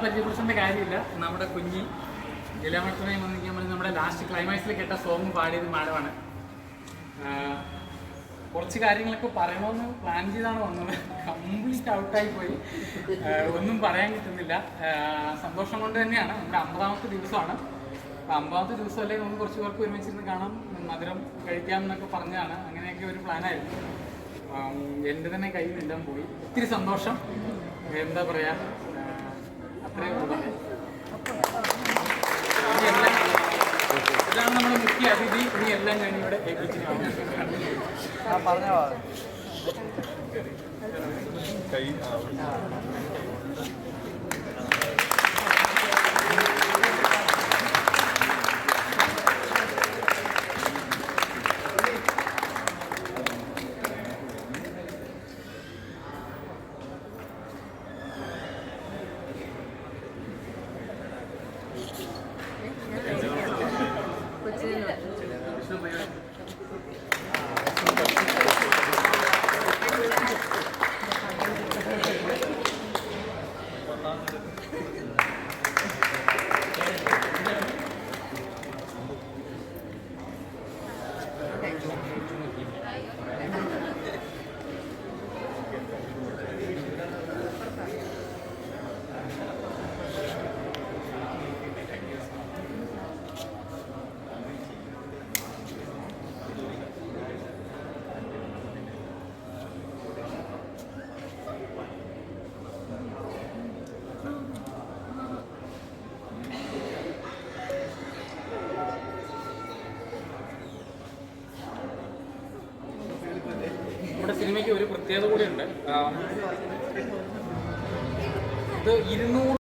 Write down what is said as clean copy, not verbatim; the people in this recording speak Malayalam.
പരിചയപ്പെടുത്തേണ്ട കാര്യമില്ല. നമ്മുടെ കുഞ്ഞി ജലമട്ടനായി വന്നിരിക്കാൻ പറഞ്ഞ് നമ്മുടെ ലാസ്റ്റ് ക്ലൈമാക്സിൽ കേട്ട സോങ് പാടിയത് മാഡമാണ്. കുറച്ച് കാര്യങ്ങളൊക്കെ പറയണമെന്ന് പ്ലാൻ ചെയ്താണ് വന്നത്. കംപ്ലീറ്റ് ഔട്ടായി പോയി. ഒന്നും പറയാൻ കിട്ടുന്നില്ല. സന്തോഷം കൊണ്ട് തന്നെയാണ്. നമ്മുടെ 50ാമത്തെ ദിവസമാണ്. 50ാമത്തെ ദിവസമല്ലേ നമുക്ക് കുറച്ച് പേർക്ക് ഒരുമിച്ചിരുന്ന് കാണാം, മധുരം കഴിക്കാം എന്നൊക്കെ പറഞ്ഞതാണ്. അങ്ങനെയൊക്കെ ഒരു പ്ലാനായിരുന്നു. എൻ്റെ തന്നെ കയ്യിൽ നിന്നെല്ലാം പോയി. ഒത്തിരി സന്തോഷം. എന്താ പറയുക, അത്രയും ഇതാണ് നമ്മുടെ മുഖ്യ അതിഥി. ഇനി എല്ലാം ഞാൻ ഇവിടെ ഏൽപ്പിച്ചു. സിനിമയ്ക്ക് ഒരു പ്രത്യേകത കൂടിയുണ്ട്. ഇത് 200